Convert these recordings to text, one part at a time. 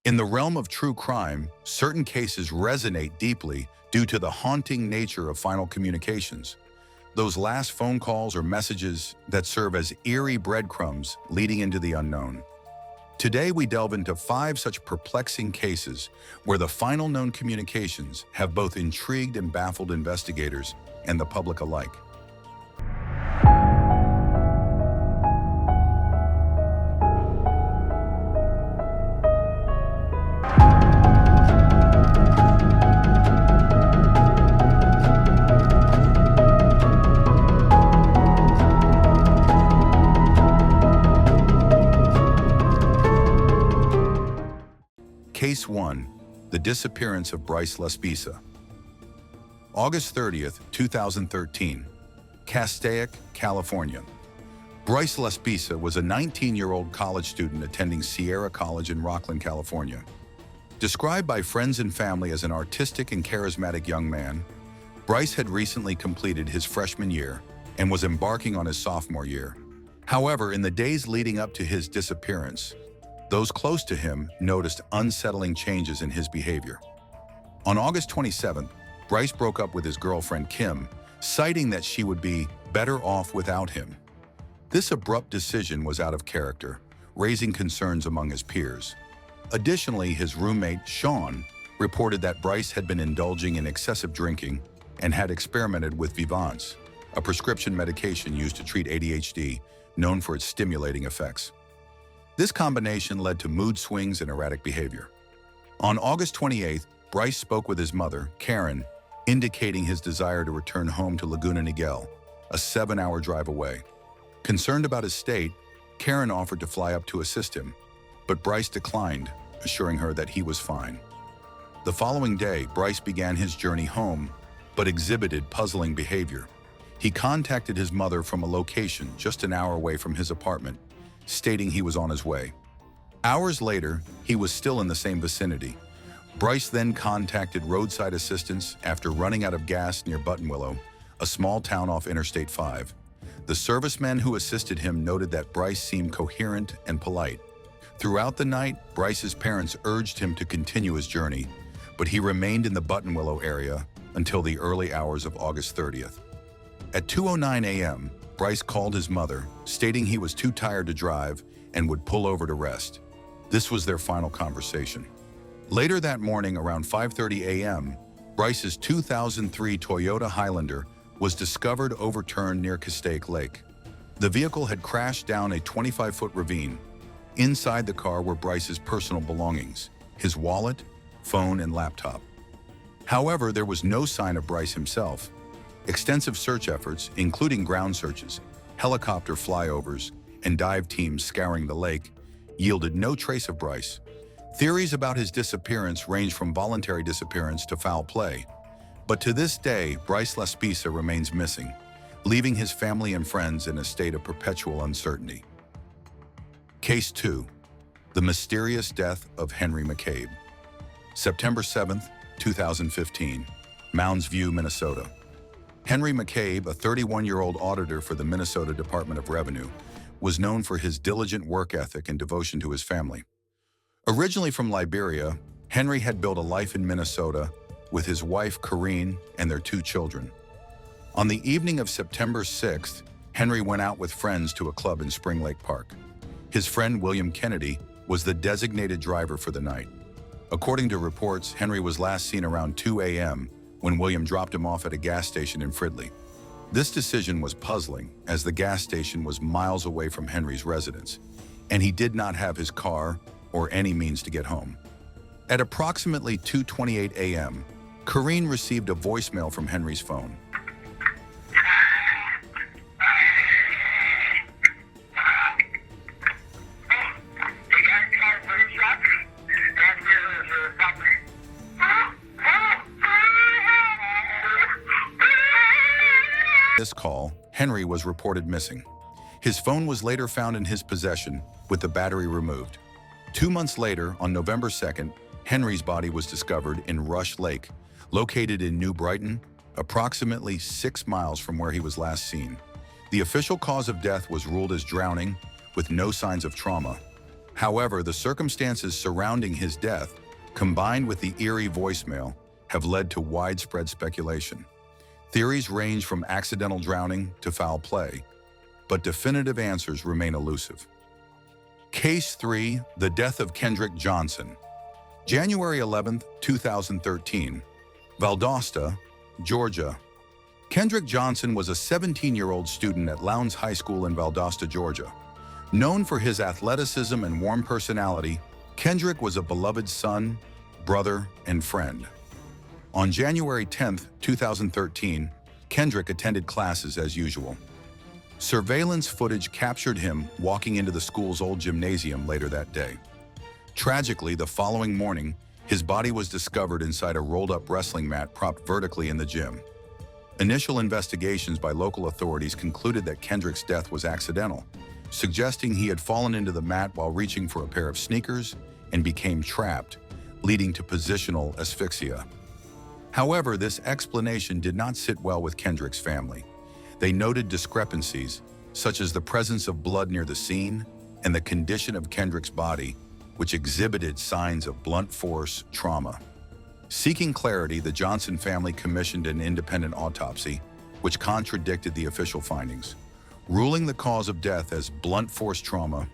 In the realm of true crime, certain cases resonate deeply due to the haunting nature of final communications. Those last phone calls or messages that serve as eerie breadcrumbs leading into the unknown. Today, we delve into 5 such perplexing cases where the final known communications have both intrigued and baffled investigators and the public alike. Case 1. The disappearance of Bryce Laspisa. August 30th, 2013. Castaic, California. Bryce Laspisa was a 19-year-old college student attending Sierra College in Rocklin, California. Described by friends and family as an artistic and charismatic young man, Bryce had recently completed his freshman year and was embarking on his sophomore year. However, in the days leading up to his disappearance, those close to him noticed unsettling changes in his behavior. On August 27th, Bryce broke up with his girlfriend Kim, citing that she would be better off without him. This abrupt decision was out of character, raising concerns among his peers. Additionally, his roommate, Sean, reported that Bryce had been indulging in excessive drinking and had experimented with Vivance, a prescription medication used to treat ADHD, known for its stimulating effects. This combination led to mood swings and erratic behavior. On August 28th, Bryce spoke with his mother, Karen, indicating his desire to return home to Laguna Niguel, a 7-hour drive away. Concerned about his state, Karen offered to fly up to assist him, but Bryce declined, assuring her that he was fine. The following day, Bryce began his journey home, but exhibited puzzling behavior. He contacted his mother from a location just an hour away from his apartment, stating he was on his way. Hours later, he was still in the same vicinity. Bryce then contacted roadside assistance after running out of gas near Buttonwillow, a small town off Interstate 5. The serviceman who assisted him noted that Bryce seemed coherent and polite. Throughout the night, Bryce's parents urged him to continue his journey, but he remained in the Buttonwillow area until the early hours of August 30th. At 2:09 a.m., Bryce called his mother, stating he was too tired to drive and would pull over to rest. This was their final conversation. Later that morning, around 5:30 a.m., Bryce's 2003 Toyota Highlander was discovered overturned near Castaic Lake. The vehicle had crashed down a 25-foot ravine. Inside the car were Bryce's personal belongings, his wallet, phone, and laptop. However, there was no sign of Bryce himself. Extensive search efforts, including ground searches, helicopter flyovers, and dive teams scouring the lake, yielded no trace of Bryce. Theories about his disappearance range from voluntary disappearance to foul play, but to this day, Bryce Laspisa remains missing, leaving his family and friends in a state of perpetual uncertainty. Case 2. The mysterious death of Henry McCabe. September 7th, 2015, Mounds View, Minnesota. Henry McCabe, a 31-year-old auditor for the Minnesota Department of Revenue, was known for his diligent work ethic and devotion to his family. Originally from Liberia, Henry had built a life in Minnesota with his wife, Corrine, and their 2 children. On the evening of September 6th, Henry went out with friends to a club in Spring Lake Park. His friend, William Kennedy, was the designated driver for the night. According to reports, Henry was last seen around 2 a.m. when William dropped him off at a gas station in Fridley. This decision was puzzling, as the gas station was miles away from Henry's residence, and he did not have his car or any means to get home. At approximately 2:28 a.m., Corrine received a voicemail from Henry's phone. This call, Henry was reported missing. His phone was later found in his possession, with the battery removed. 2 months later, on November 2nd, Henry's body was discovered in Rush Lake, located in New Brighton, approximately 6 miles from where he was last seen. The official cause of death was ruled as drowning, with no signs of trauma. However, the circumstances surrounding his death, combined with the eerie voicemail, have led to widespread speculation. Theories range from accidental drowning to foul play, but definitive answers remain elusive. Case 3: The death of Kendrick Johnson. January 11, 2013. Valdosta, Georgia. Kendrick Johnson was a 17-year-old student at Lowndes High School in Valdosta, Georgia. Known for his athleticism and warm personality, Kendrick was a beloved son, brother, and friend. On January 10, 2013, Kendrick attended classes as usual. Surveillance footage captured him walking into the school's old gymnasium later that day. Tragically, the following morning, his body was discovered inside a rolled-up wrestling mat propped vertically in the gym. Initial investigations by local authorities concluded that Kendrick's death was accidental, suggesting he had fallen into the mat while reaching for a pair of sneakers and became trapped, leading to positional asphyxia. However, this explanation did not sit well with Kendrick's family. They noted discrepancies, such as the presence of blood near the scene and the condition of Kendrick's body, which exhibited signs of blunt force trauma. Seeking clarity, the Johnson family commissioned an independent autopsy, which contradicted the official findings, ruling the cause of death as blunt force trauma.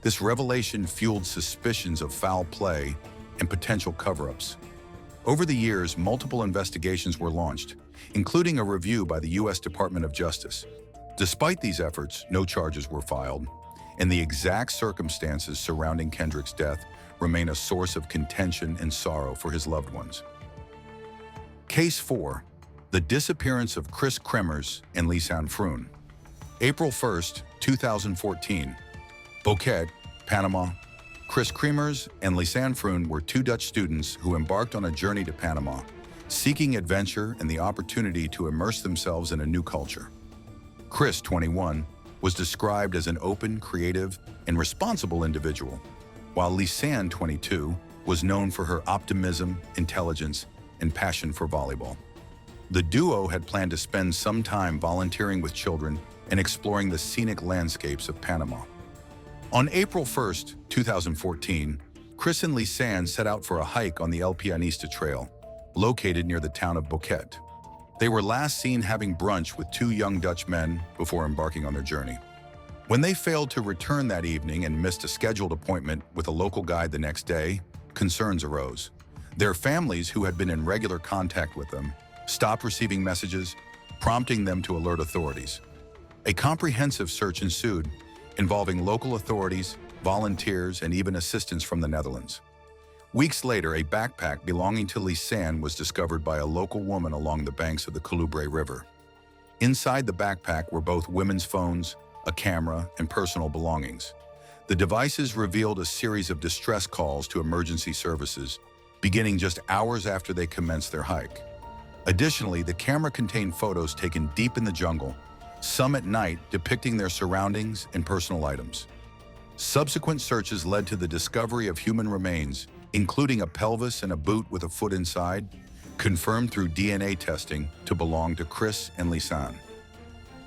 This revelation fueled suspicions of foul play and potential cover-ups. Over the years, multiple investigations were launched, including a review by the U.S. Department of Justice. Despite these efforts, no charges were filed, and the exact circumstances surrounding Kendrick's death remain a source of contention and sorrow for his loved ones. Case 4: The disappearance of Kris Kremers Lisanne Froon. April 1, 2014. Boquete, Panama. Kris Kremers Lisanne Froon were two Dutch students who embarked on a journey to Panama, seeking adventure and the opportunity to immerse themselves in a new culture. Kris, 21, was described as an open, creative, and responsible individual, while Lisanne, 22, was known for her optimism, intelligence, and passion for volleyball. The duo had planned to spend some time volunteering with children and exploring the scenic landscapes of Panama. On April 1, 2014, Kris and Lisanne set out for a hike on the El Pianista Trail, located near the town of Boquete. They were last seen having brunch with two young Dutch men before embarking on their journey. When they failed to return that evening and missed a scheduled appointment with a local guide the next day, concerns arose. Their families, who had been in regular contact with them, stopped receiving messages, prompting them to alert authorities. A comprehensive search ensued, involving local authorities, volunteers, and even assistance from the Netherlands. Weeks later, a backpack belonging to Lisanne was discovered by a local woman along the banks of the Colubre River. Inside the backpack were both women's phones, a camera, and personal belongings. The devices revealed a series of distress calls to emergency services, beginning just hours after they commenced their hike. Additionally, the camera contained photos taken deep in the jungle, some at night, depicting their surroundings and personal items. Subsequent searches led to the discovery of human remains, including a pelvis and a boot with a foot inside, confirmed through DNA testing to belong to Kris and Lisanne.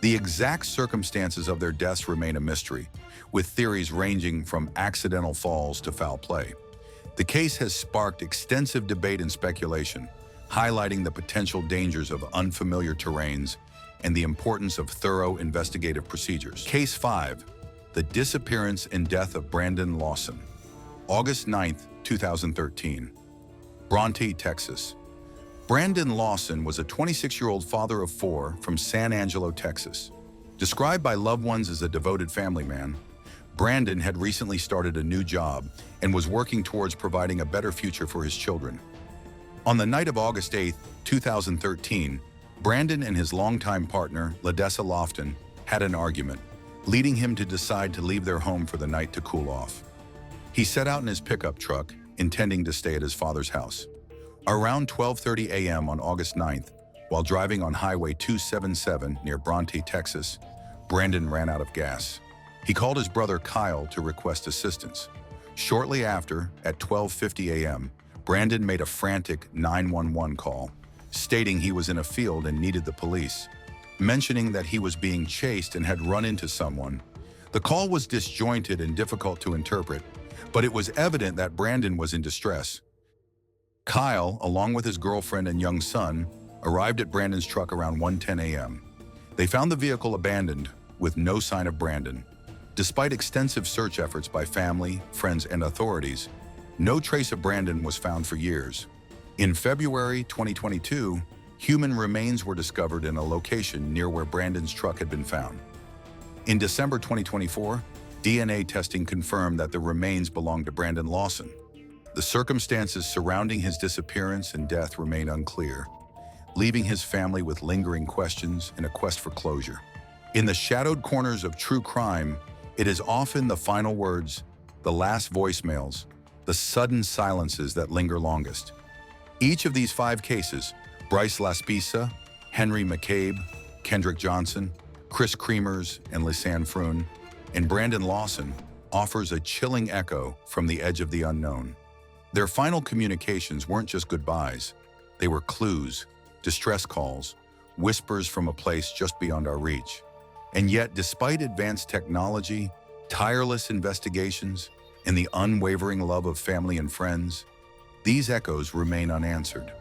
The exact circumstances of their deaths remain a mystery, with theories ranging from accidental falls to foul play. The case has sparked extensive debate and speculation, highlighting the potential dangers of unfamiliar terrains and the importance of thorough investigative procedures. Case 5: The disappearance and death of Brandon Lawson. August 9, 2013. Bronte, Texas. Brandon Lawson was a 26-year-old father of four from San Angelo, Texas. Described by loved ones as a devoted family man, Brandon had recently started a new job and was working towards providing a better future for his children. On the night of August 8, 2013, Brandon and his longtime partner, Ladessa Lofton, had an argument, leading him to decide to leave their home for the night to cool off. He set out in his pickup truck, intending to stay at his father's house. Around 12:30 a.m. on August 9th, while driving on Highway 277 near Bronte, Texas, Brandon ran out of gas. He called his brother Kyle to request assistance. Shortly after, at 12:50 a.m., Brandon made a frantic 911 call, stating he was in a field and needed the police, mentioning that he was being chased and had run into someone. The call was disjointed and difficult to interpret, But it was evident that Brandon was in distress. Kyle, along with his girlfriend and young son, arrived at Brandon's truck around 1:10 a.m. They found the vehicle abandoned, with no sign of Brandon. Despite extensive search efforts by family, friends, and authorities, no trace of Brandon was found for years. In February 2022, human remains were discovered in a location near where Brandon's truck had been found. In December 2024, DNA testing confirmed that the remains belonged to Brandon Lawson. The circumstances surrounding his disappearance and death remain unclear, leaving his family with lingering questions and a quest for closure. In the shadowed corners of true crime, it is often the final words, the last voicemails, the sudden silences that linger longest. Each of these 5 cases, Bryce Laspisa, Henry McCabe, Kendrick Johnson, Kris Kremers Lisanne Froon, and Brandon Lawson, offers a chilling echo from the edge of the unknown. Their final communications weren't just goodbyes. They were clues, distress calls, whispers from a place just beyond our reach. And yet, despite advanced technology, tireless investigations, and the unwavering love of family and friends, these echoes remain unanswered.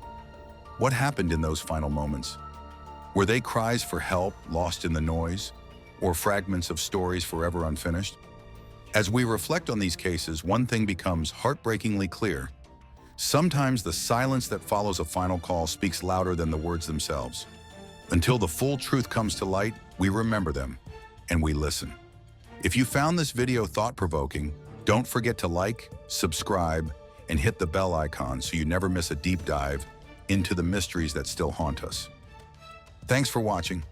What happened in those final moments? Were they cries for help lost in the noise, or fragments of stories forever unfinished? As we reflect on these cases, one thing becomes heartbreakingly clear. Sometimes the silence that follows a final call speaks louder than the words themselves. Until the full truth comes to light, we remember them, and we listen. If you found this video thought-provoking, don't forget to like, subscribe, and hit the bell icon so you never miss a deep dive into the mysteries that still haunt us. Thanks for watching.